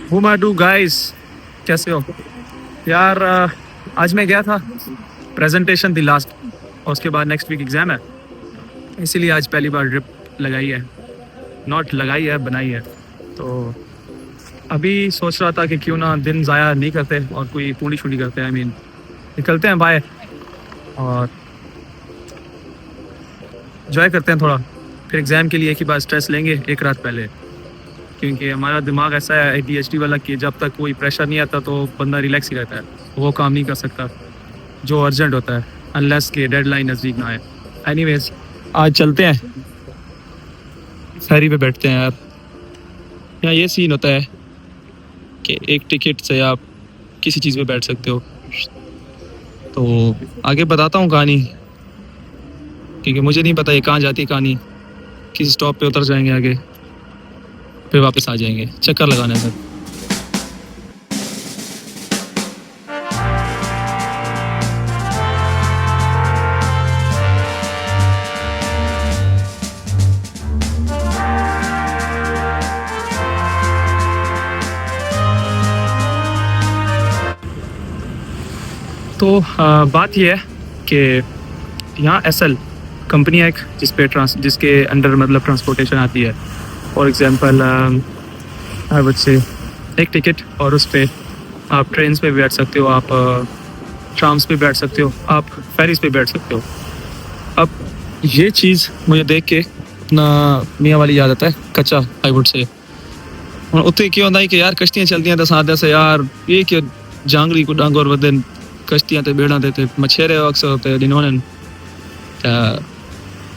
हुमाडू guys, कैसे हो यार? आज मैं गया था, प्रेजेंटेशन थी लास्ट, और उसके बाद नेक्स्ट वीक एग्ज़ाम है, इसीलिए आज पहली बार ड्रिप लगाई है। नॉट लगाई है, बनाई है। तो अभी सोच रहा था कि क्यों ना दिन ज़ाया नहीं करते और कोई पूरी छुट्टी करते हैं। निकलते हैं बाहर और एंजॉय करते हैं थोड़ा। फिर एग्ज़ाम के लिए एक ही बार स्ट्रेस लेंगे एक रात पहले, क्योंकि हमारा दिमाग ऐसा है ADHD वाला कि जब तक कोई प्रेशर नहीं आता तो बंदा रिलैक्स ही रहता है, वो काम नहीं कर सकता जो अर्जेंट होता है, अनलेस के डेडलाइन नज़दीक ना आए। एनीवेज, आज चलते हैं, फेरी पे बैठते हैं यार। यहाँ ये सीन होता है कि एक टिकट से आप किसी चीज़ पे बैठ सकते हो। तो आगे बताता हूँ कहानी, क्योंकि मुझे नहीं पता ये कहाँ जाती है कहानी। किसी स्टॉप पे उतर जाएंगे, आगे फिर वापस आ जाएंगे, चक्कर लगाने सर। तो बात यह है कि यहाँ SL कंपनी है एक, जिसके अंडर मतलब ट्रांसपोर्टेशन आती है। For example I would say एक टिकट, और उस पर आप ट्रेन्स पे बैठ सकते हो, आप ट्राम्स पे बैठ सकते हो, आप फेरीज पे बैठ सकते हो। अब ये चीज़ मुझे देख के ना मियाँ वाली याद आता है, कच्चा आई वुड से। ਹੁਣ ਉੱਥੇ ਕੀ ਹੁੰਦਾ ਕਿ ਯਾਰ ਕਸ਼ਤੀਆਂ ਚੱਲਦੀਆਂ ਤਾਂ ਸਾਥ से यार ये कि जांगली को डांग और वदन कश्तियाँ ते बेड़ा ते मछेरे अक्सर होते हैं जिन्होंने।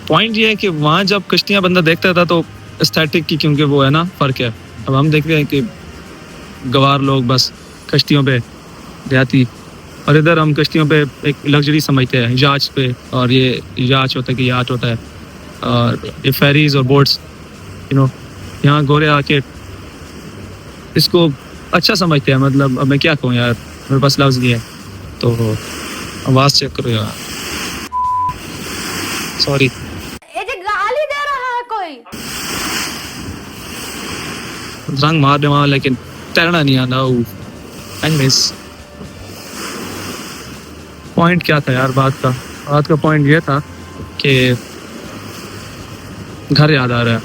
पॉइंट ये है कि वहाँ जब कश्तियाँ बंदा देखता था तो एस्थेटिक की, क्योंकि वो है ना फ़र्क है। अब हम देखते हैं कि गवार लोग बस कश्तियों पे देहाती, और इधर हम कश्तियों पे एक लग्जरी समझते हैं, याच पे। और ये याच होता है कि याच होता है, और ये फेरीज और बोट्स, यहाँ गोरे आके इसको अच्छा समझते हैं। मतलब अब मैं क्या कहूँ यार, मेरे पास लफ्ज़ नहीं है, तो आवाज़ चेक करो यार, सॉरी। ये जो गाली दे रहा है कोई। रंग मार दे वहाँ, लेकिन तैरना नहीं आना। एनीवेज, पॉइंट क्या था यार बात का पॉइंट ये था कि घर याद आ रहा है।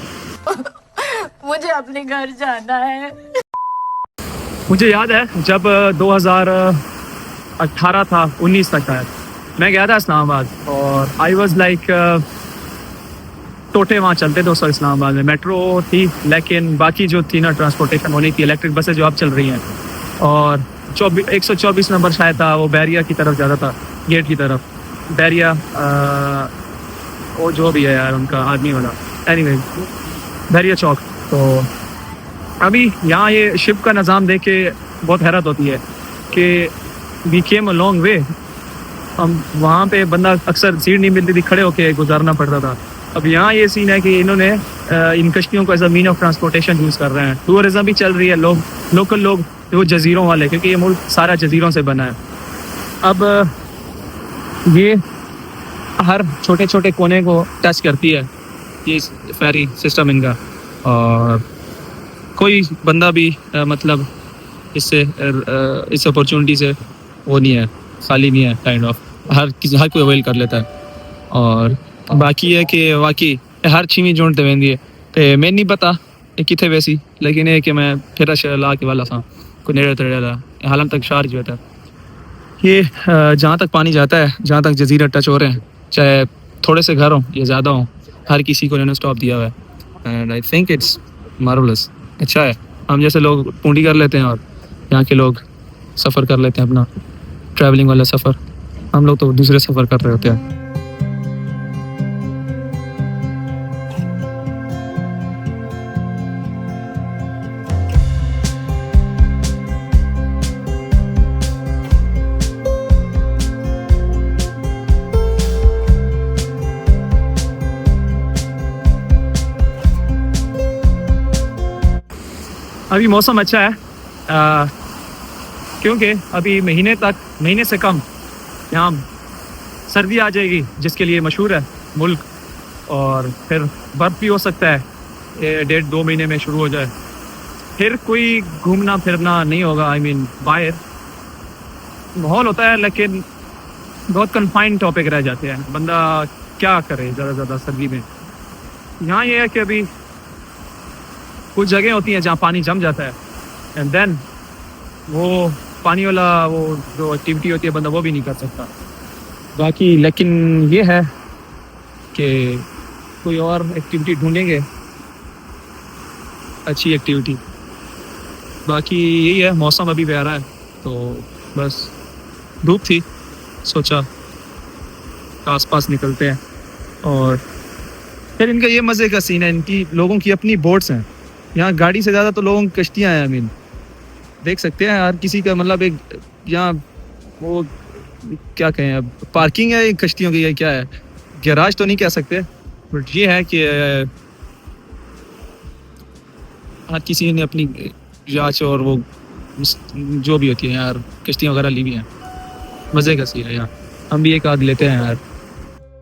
मुझे अपने घर जाना है। मुझे याद है जब 2018 था, 19 तक था, मैं गया था इस्लामाबाद, और आई वॉज लाइक टोटे वहाँ चलते थे उस वक्त इस्लामाबाद में। मेट्रो थी, लेकिन बाकी जो थी ना ट्रांसपोर्टेशन होनी थी, इलेक्ट्रिक बसें जो अब चल रही हैं, और 124 नंबर शायद था, वो बैरिया की तरफ ज़्यादा था, गेट की तरफ। बैरिया वो जो भी है यार उनका आदमी वाला, एनीवे बैरिया चौक। तो अभी यहाँ ये शिप का निज़ाम देख के बहुत हैरत होती है कि we came a long way. हम वहाँ पे बंदा अक्सर सीट नहीं मिलती थी, खड़े होके गुजारना पड़ता था। अब यहाँ ये सीन है कि इन्होंने इन कश्तियों को as a mean of transportation use कर रहे हैं। टूरिज़्म भी चल रही है, लोकल लोग वो जजीरों वाले, क्योंकि ये मुल्क सारा जजीरों से बना है। अब ये हर छोटे छोटे कोने को टच करती है ये फेरी सिस्टम इनका, और कोई बंदा भी मतलब इससे इस अपॉर्चुनिटी से वो नहीं है, खाली नहीं है, काइंड ऑफ हर कोई अवेल कर लेता है। और बाकी है कि वाकई हर छीवी जोड़ते वेंदी है, तो मैं नहीं पता ये कितने वैसी, लेकिन ये कि मैं फिर ला के वाला था कोई नेड़े तेड़े ला हालम तक शार जो था। ये जहाँ तक पानी जाता है, जहाँ तक जजीरा टच हो रहे हैं, चाहे थोड़े से घर हों या ज़्यादा हों, हर किसी को इन्होंने स्टॉप दिया हुआ है। And I think it's marvellous, अच्छा है। हम जैसे लोग पूंडी कर लेते हैं और यहाँ के लोग सफ़र कर लेते हैं अपना ट्रैवलिंग वाला सफ़र, हम लोग तो दूसरे सफ़र कर रहे होते हैं। अभी मौसम अच्छा है, क्योंकि अभी महीने से कम यहाँ सर्दी आ जाएगी, जिसके लिए मशहूर है मुल्क, और फिर बर्फ़ भी हो सकता है 1.5-2 महीने में शुरू हो जाए। फिर कोई घूमना फिरना नहीं होगा। आई मीन बाहर माहौल होता है लेकिन बहुत कन्फाइंड टॉपिक रह जाते हैं। बंदा क्या करे ज़्यादा सर्दी में। यहाँ ये है कि अभी कुछ जगह होती हैं जहाँ पानी जम जाता है एंड देन वो पानी वाला वो जो एक्टिविटी होती है बंदा वो भी नहीं कर सकता। बाकी लेकिन ये है कि कोई और एक्टिविटी ढूंढेंगे, अच्छी एक्टिविटी। बाकी यही है, मौसम अभी प्यारा है तो बस धूप थी, सोचा आसपास निकलते हैं। और फिर इनका ये मज़े का सीन है, इनकी लोगों की अपनी बोट्स हैं। यहाँ गाड़ी से ज़्यादा तो लोगों की कश्तियाँ हैं। आई मीन देख सकते हैं हर किसी का, मतलब एक यहाँ वो क्या कहें अब, पार्किंग है कश्तियों की, या क्या है, गैराज तो नहीं कह सकते, बट ये है कि हर किसी ने अपनी याच और वो जो भी होती है यार कश्तियाँ वगैरह ली हुई हैं। मज़े का सीन है यार, हम भी एक आध लेते हैं यार।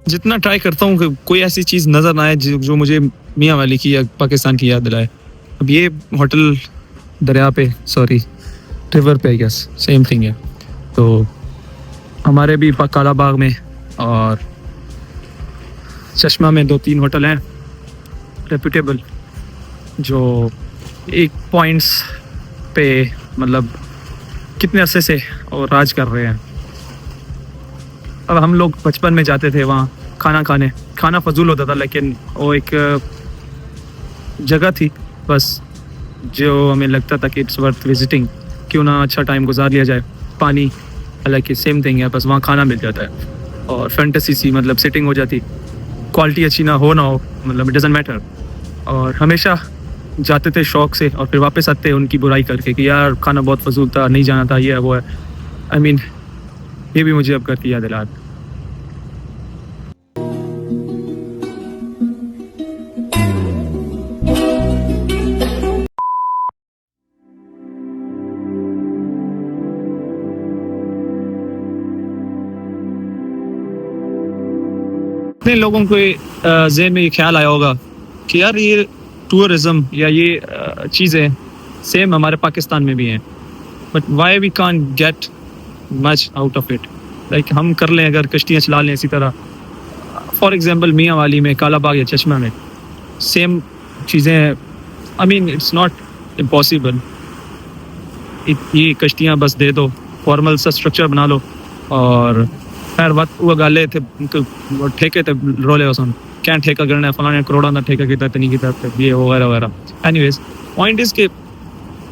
जितना ट्राई करता हूँ कि कोई ऐसी चीज़ नज़र ना आए जो मुझे मियाँ वाली की या पाकिस्तान की याद दिलाए। अब ये होटल दरिया पे, सॉरी रिवर पे, यस सेम थिंग है। तो हमारे भी काला बाग में और चश्मा में 2-3 होटल हैं रेप्यूटेबल, जो एक पॉइंट्स पे मतलब कितने अरसे से और राज कर रहे हैं। अब हम लोग बचपन में जाते थे वहाँ खाना खाने, खाना फजूल होता था लेकिन वो एक जगह थी बस जो हमें लगता था कि इट्स वर्थ विजिटिंग, क्यों ना अच्छा टाइम गुजार लिया जाए। पानी हालांकि सेम थिंग है, बस वहाँ खाना मिल जाता है और फैंटेसी सी मतलब सेटिंग हो जाती, क्वालिटी अच्छी ना हो मतलब इट डजंट मैटर। और हमेशा जाते थे शौक़ से और फिर वापस आते उनकी बुराई करके कि यार खाना बहुत फजूल था, नहीं जाना था, ये है वो है। आई मीन ये भी मुझे अब करती याद दिला। कितने लोगों को ज़हन में ये ख्याल आया होगा कि यार ये टूरिज़म या ये चीज़ें सेम हमारे पाकिस्तान में भी हैं, but why we can't get much out of it. Like हम कर लें, अगर कश्तियाँ चला लें इसी तरह, फॉर एग्जांपल मियाँ वाली में, काला बाग या चश्मा में सेम चीज़ें हैं। I mean it's not impossible. ये कश्तियाँ बस दे दो, फॉर्मल सा स्ट्रक्चर बना लो और खैर वक्त वो गाले थे ठेके थे रोले उसम क्या ठेका करना है, फलाने करोड़ा ना ठेका की तरह नहीं की तरफ ये वगैरह वगैरह। एनीवेज पॉइंट इज़ कि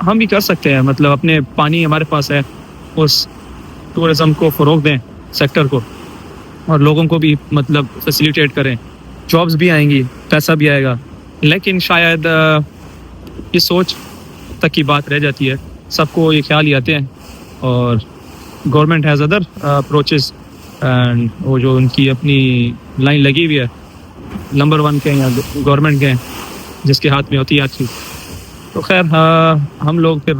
हम भी कर सकते हैं, मतलब अपने पानी हमारे पास है, उस टूरिज़म को फ़रोग दें सेक्टर को और लोगों को भी मतलब फैसिलिटेट करें, जॉब्स भी आएंगी, पैसा भी आएगा। लेकिन शायद ये सोच तक की बात रह जाती है, सबको ये ख्याल ही आते हैं और government has other approaches and वो जो उनकी अपनी लाइन लगी हुई है नंबर 1 के या गवर्नमेंट के जिसके हाथ में होती है अच्छी। तो खैर हम लोग फिर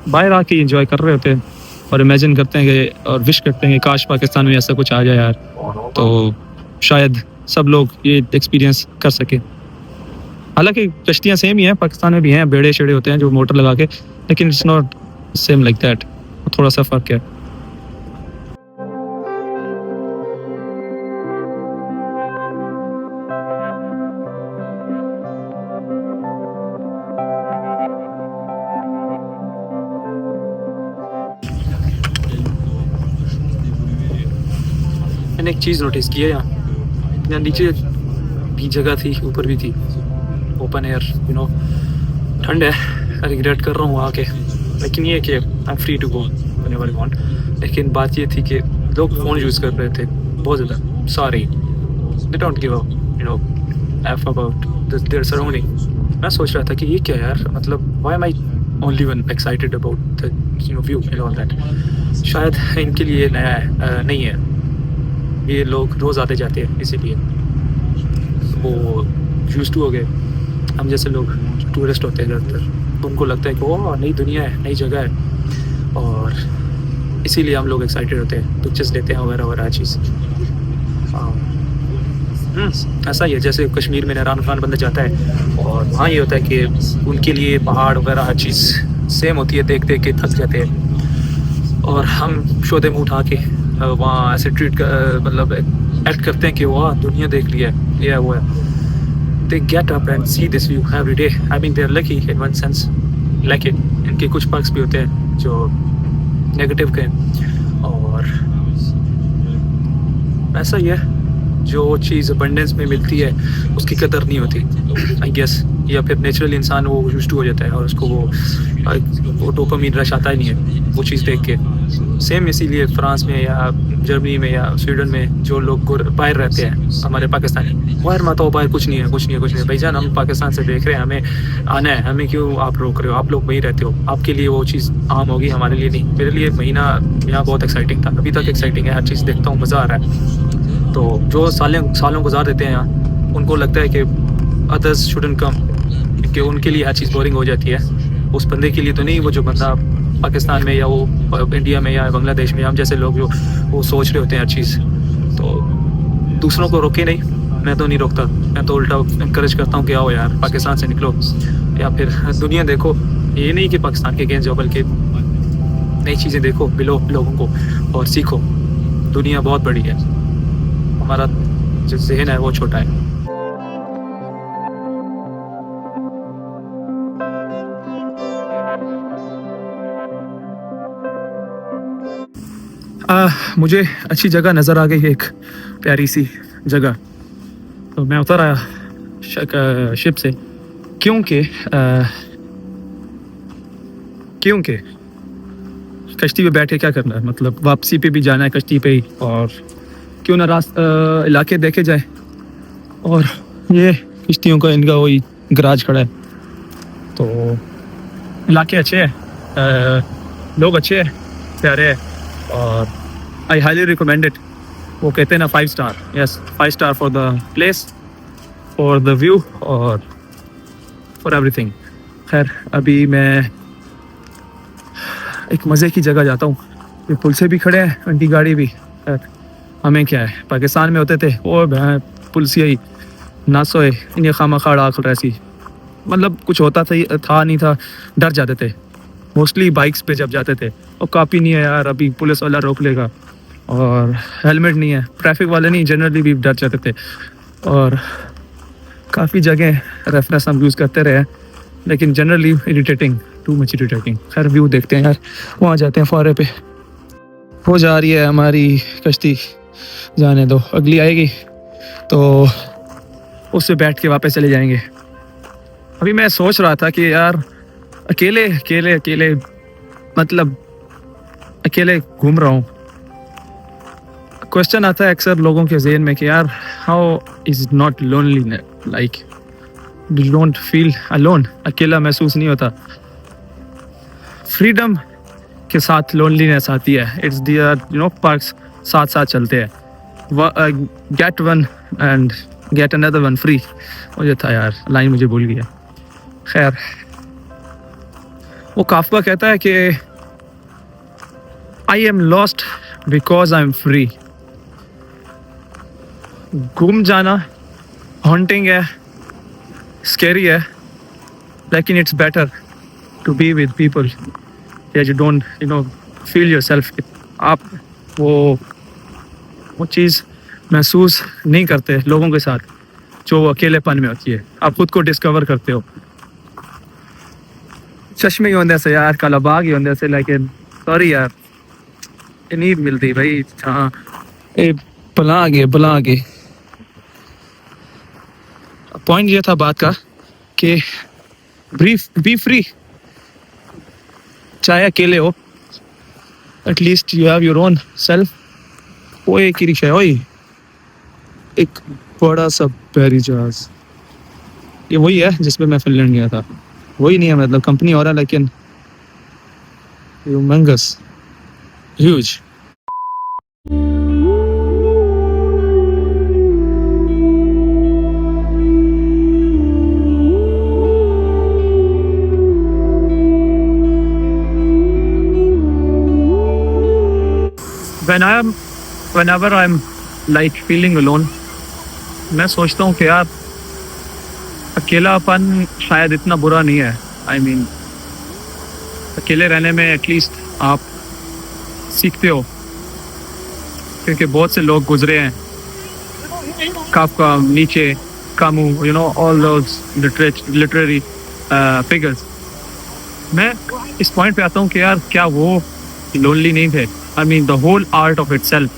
बाहर आके एंजॉय कर रहे होते हैं और इमेजिन करते हैं कि और विश करते हैं कि काश पाकिस्तान में ऐसा कुछ आ जाए यार, तो शायद सब लोग ये एक्सपीरियंस कर सके। हालांकि कश्तियाँ सेम ही हैं, पाकिस्तान में भी हैं, बेड़े शेड़े होते हैं जो मोटर लगा के, लेकिन it's not same like that, थोड़ा सा फ़र्क है। मैंने एक चीज़ नोटिस की है, यहाँ नीचे भी जगह थी, ऊपर भी थी, ओपन एयर, यू नो, ठंड है। रिग्रेट कर रहा हूँ आके, लेकिन ये कि I am free to go whenever I want. लेकिन बात ये थी कि लोग फ़ोन यूज़ कर रहे थे बहुत ज़्यादा, sorry they don't give a you know F about their surrounding. मैं सोच रहा था कि ये क्या यार, मतलब why am I only one excited about the you know view and all that. शायद इनके लिए नया है, नहीं है, ये लोग रोज़ आते जाते हैं, इसीलिए वो यूज़ टू हो गए। हम जैसे लोग टूरिस्ट होते हैं ज़्यादातर, उनको लगता है कि वो नई दुनिया है, नई जगह है, और इसीलिए हम लोग एक्साइटेड होते हैं, पिक्चर्स लेते हैं वगैरह वगैरह चीज़। ऐसा ही है जैसे कश्मीर में इमरान खान बंदा जाता है और वहाँ ये होता है कि उनके लिए पहाड़ वगैरह हर चीज़ सेम होती है, देख देख के थक जाते हैं और हम शोधे मुँह उठा के वहाँ ऐसे ट्रीट मतलब एक्ट करते हैं कि वाह दुनिया देख लिया है, ये है वो है। They get up and see this view every day. I mean they're lucky in one sense, like it. इनके कुछ पर्क्स भी होते हैं जो नेगेटिव के, और ऐसा ही है जो चीज़ अबंडेंस में मिलती है उसकी कदर नहीं होती आई गेस, या फिर नेचुरली इंसान वो यूज्ड टू हो जाता है और उसको वो डोपामीन रश आता ही नहीं है वो चीज़ देख के। सेम इसीलिए फ्रांस में या जर्मनी में या स्वीडन में जो लोग बाहर रहते हैं हमारे पाकिस्तानी, बाहर माता बाहर कुछ नहीं है भाईजान, हम पाकिस्तान से देख रहे हैं, हमें आना है, हमें क्यों आप रोक रहे हो, आप लोग वहीं रहते हो, आपके लिए वो चीज़ आम होगी, हमारे लिए नहीं। मेरे लिए महीना यहाँ बहुत एक्साइटिंग था, अभी तक एक्साइटिंग है, हर चीज़ देखता हूँ, मज़ा आ रहा है। तो जो सालों गुजार देते हैं यहाँ, उनको लगता है कि अदर्स शुडंट कम, क्योंकि उनके लिए हर चीज़ बोरिंग हो जाती है। उस बंदे के लिए तो नहीं, वो जो बंदा पाकिस्तान में या वो इंडिया में या बांग्लादेश में, हम जैसे लोग जो वो सोच रहे होते हैं हर चीज़, तो दूसरों को रोके नहीं, मैं तो नहीं रोकता, मैं तो उल्टा इंकरेज करता हूँ कि आओ यार पाकिस्तान से निकलो या फिर दुनिया देखो। ये नहीं कि पाकिस्तान के अगेंस्ट जाओ, बल्कि नई चीज़ें देखो, मिलो लोगों को और सीखो। दुनिया बहुत बड़ी है, हमारा जो जहन है वो छोटा है। मुझे अच्छी जगह नज़र आ गई, एक प्यारी सी जगह, तो मैं उतर आया शिप से, क्योंकि कश्ती पे बैठे क्या करना है, मतलब वापसी पे भी जाना है कश्ती पे ही, और क्यों ना इलाके देखे जाए। और ये कश्तियों का इनका वही गराज खड़ा है, तो इलाके अच्छे हैं, लोग अच्छे हैं, प्यारे हैं, और आई हाईली रिकमेंड इट। वो कहते हैं ना 5 star, yes 5 star for the place, for the view और फॉर एवरीथिंग। खैर अभी मैं एक मज़े की जगह जाता हूँ, ये पुल से भी खड़े हैं, आंटी गाड़ी भी। खैर हमें क्या है, पाकिस्तान में होते थे वो पुल से ही ना सोए, इन्हें खामा खाड़ा आखिर ऐसी, मतलब कुछ होता था नहीं था, डर जाते थे मोस्टली बाइक्स पे जब जाते थे। और काफ़ी नहीं है यार, अभी पुलिस वाला रोक लेगा, और हेलमेट नहीं है, ट्रैफिक वाले नहीं, जनरली भी डर जाते थे। और काफ़ी जगह रेफरेंस हम यूज़ करते रहे, लेकिन generally irritating, too much irritating. खैर व्यू देखते हैं यार, वहाँ जाते हैं फुआरे पे। हो जा रही है हमारी कश्ती, जाने दो, अगली आएगी तो उससे बैठ के वापस चले जाएंगे। अभी मैं सोच रहा था कि यार अकेले मतलब अकेले घूम रहा हूँ। क्वेश्चन आता है अक्सर लोगों के ज़हन में कि यार how is not lonely, like you don't feel alone, अकेला महसूस नहीं होता। फ्रीडम के साथ लोनलीनेस आती है, इट्स दियर पार्क्स साथ साथ चलते हैं, get one and get another one free. मुझे था यार, लाइन मुझे भूल गया। खैर वो काफका कहता है कि I am lost because I am free. घूम जाना हॉन्टिंग है, स्कैरी है, लेकिन it's better to be with people या यू डोंट फील योरसेल्फ। आप वो चीज़ महसूस नहीं करते लोगों के साथ जो अकेलेपन में होती है, आप खुद को डिस्कवर करते हो। चश्मे ही होंगे से यार, काला बाग ही होंगे से, लेकिन सॉरी यार नहीं मिलती भाई। हाँ भला आगे पॉइंट ये था बात का कि बी फ्री, चाहे अकेले हो, at least you have your own self. वो एक ही रिक्शा है, वही एक बड़ा सा बैरी जहाज, ये वही है जिसमें मैं फिनलैंड गया था। वही नहीं है, मतलब कंपनी हो रहा है, लेकिन humongous, huge. Whenever I'm like feeling alone, मैं सोचता हूँ कि यार अकेलापन शायद इतना बुरा नहीं है। आई मीन अकेले रहने में एटलीस्ट आप सीखते हो, क्योंकि बहुत से लोग गुजरे हैं, काफका, नीचे, Camus, you know, all those literary figures. मैं इस पॉइंट पे आता हूँ कि यार क्या वो लोनली नहीं थे? I mean the whole art of itself,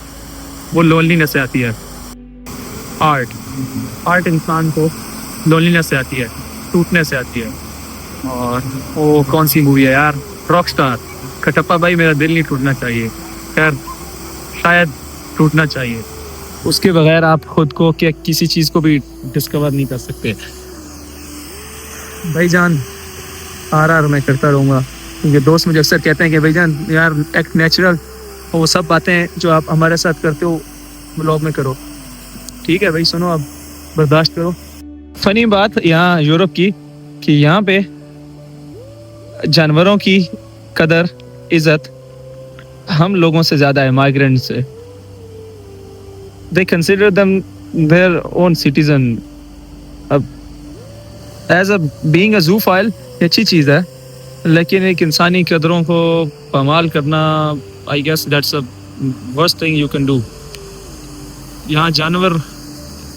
वो लोनलीनेस से आती है। आर्ट इंसान को लोनलीनेस से आती है, टूटने से आती है। और वो कौन सी मूवी है यार, रॉकस्टार, कटप्पा भाई मेरा दिल नहीं टूटना चाहिए, खैर शायद टूटना चाहिए। उसके बगैर आप खुद को क्या किसी चीज़ को भी डिस्कवर नहीं कर सकते। भाईजान आर मैं करता रहूँगा, क्योंकि दोस्त मुझे अक्सर कहते हैं कि भाईजान यार एक्ट नेचुरल, वो सब बातें जो आप हमारे साथ करते हो ब्लॉग में करो। ठीक है भाई, सुनो, अब बर्दाश्त करो। फनी बात यहाँ यूरोप की कि यहाँ पे जानवरों की कदर इज़्ज़त हम लोगों से ज़्यादा है, माइग्रेंट से। They consider them their own citizen. अब एज अ बीइंग अ ज़ूफाइल अच्छी चीज़ है, लेकिन एक इंसानी कदरों को पामाल करना, I guess that's a worst thing you can do. यहाँ जानवर,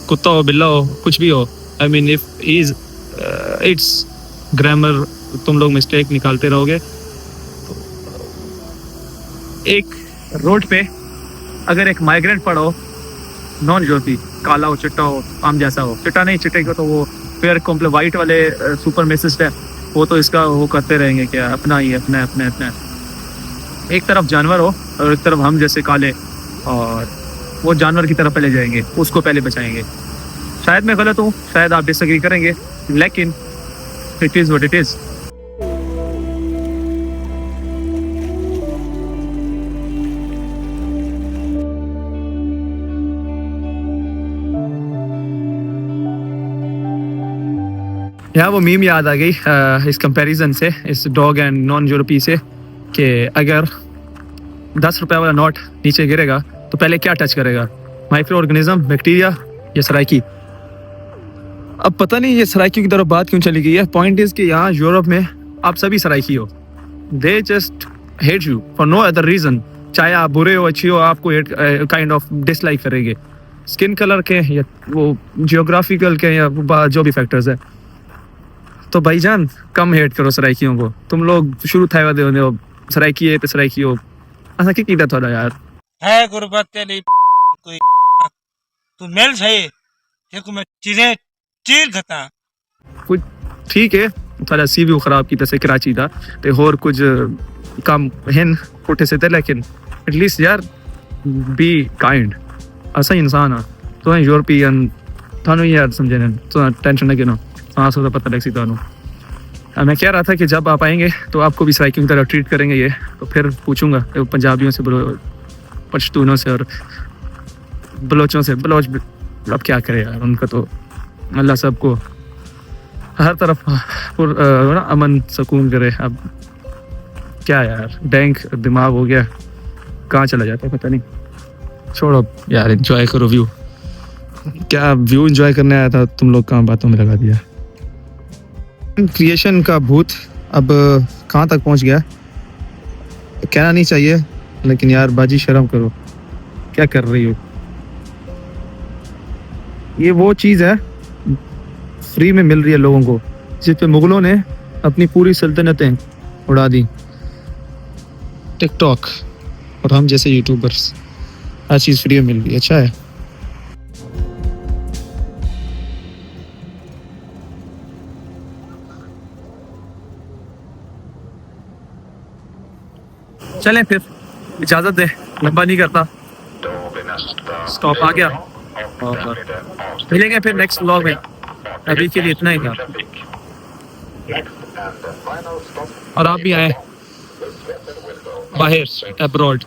कुत्ता हो, बिल्ला हो, कुछ भी हो, I mean if is it's grammar तुम लोग मिस्टेक निकालते रहोगे। एक रोड पे अगर एक माइग्रेंट पड़ा हो, नॉन यूरोपी, काला हो, चिट्टा हो, आम जैसा हो, चिट्टा नहीं, चिट्टे को तो वो फेयर कॉम्प्ले वाइट वाले सुपरमेसिस्ट है, वो तो इसका वो करते रहेंगे क्या, अपना ही अपना अपना अपना। एक तरफ जानवर हो और एक तरफ हम जैसे काले, और वो जानवर की तरफ पहले जाएंगे, उसको पहले बचाएंगे। शायद मैं गलत हूँ, शायद आप डिसएग्री करेंगे, लेकिन it is what it is. यहाँ वो मीम याद आ गई इस कंपैरिजन से, इस डॉग एंड नॉन यूरोपी से, कि अगर 10 रुपये वाला नोट नीचे गिरेगा तो पहले क्या टच करेगा, माइक्रो ऑर्गेनिज्म, बैक्टीरिया या सराइकी। अब पता नहीं ये सराइकी की तरफ बात क्यों चली गई है। पॉइंट इज कि यहाँ यूरोप में आप सभी सराइकी हो, they just hate you for no other reason. चाहे आप बुरे हो, अच्छी हो, आपको काइंड ऑफ डिसलाइक करेंगे, स्किन कलर के या वो जियोग्राफिकल के या जो भी फैक्टर्स है। तो भाईजान कम हेट करो सराइकियों को। तुम लोग शुरू था हो सराइकी है पे सराइकी हो, ऐसा क्या कीता थोड़ा यार है गुरबत तेरी कोई तू मेल सही देखो मैं चीजें चीर खता कुछ ठीक है, थोड़ा सीवी खराब की तसे कराची था ते होर कुछ कम हिन पुठे से थे, लेकिन एटलीस्ट यार बी काइंड, ऐसा इंसान है तो यूरोपियन थानू यार समझे ना, तो टेंशन लगे ना, हाँ सो पता लग सी थानू। मैं कह रहा था कि जब आप आएंगे तो आपको भी सराइकियों की तरह ट्रीट करेंगे ये, तो फिर पूछूंगा पंजाबियों से, पश्तूनों से और बलोचों से। बलोच अब क्या करे यार, उनका तो अल्लाह सबको हर तरफ अमन सुकून करे। अब क्या यार, बैंक दिमाग हो गया, कहाँ चला जाता है पता नहीं। छोड़ो यार, एंजॉय करो व्यू। क्या व्यू एंजॉय करने आया था, तुम लोग कहाँ बातों में लगा दिया। क्रिएशन का भूत अब कहाँ तक पहुँच गया कहना नहीं चाहिए, लेकिन यार बाजी शर्म करो, क्या कर रही हो। ये वो चीज़ है फ्री में मिल रही है लोगों को, जिस पे मुगलों ने अपनी पूरी सल्तनतें उड़ा दी। टिकटॉक और हम जैसे यूट्यूबर्स, हर चीज़ फ्री में मिल रही है, अच्छा है। चलें फिर, इजाज़त दे, लंबा नहीं करता, स्टॉप आ गया और मिलेंगे फिर नेक्स्ट व्लॉग में। अभी के लिए इतना ही था, और आप भी आए बाहर अब्रॉड।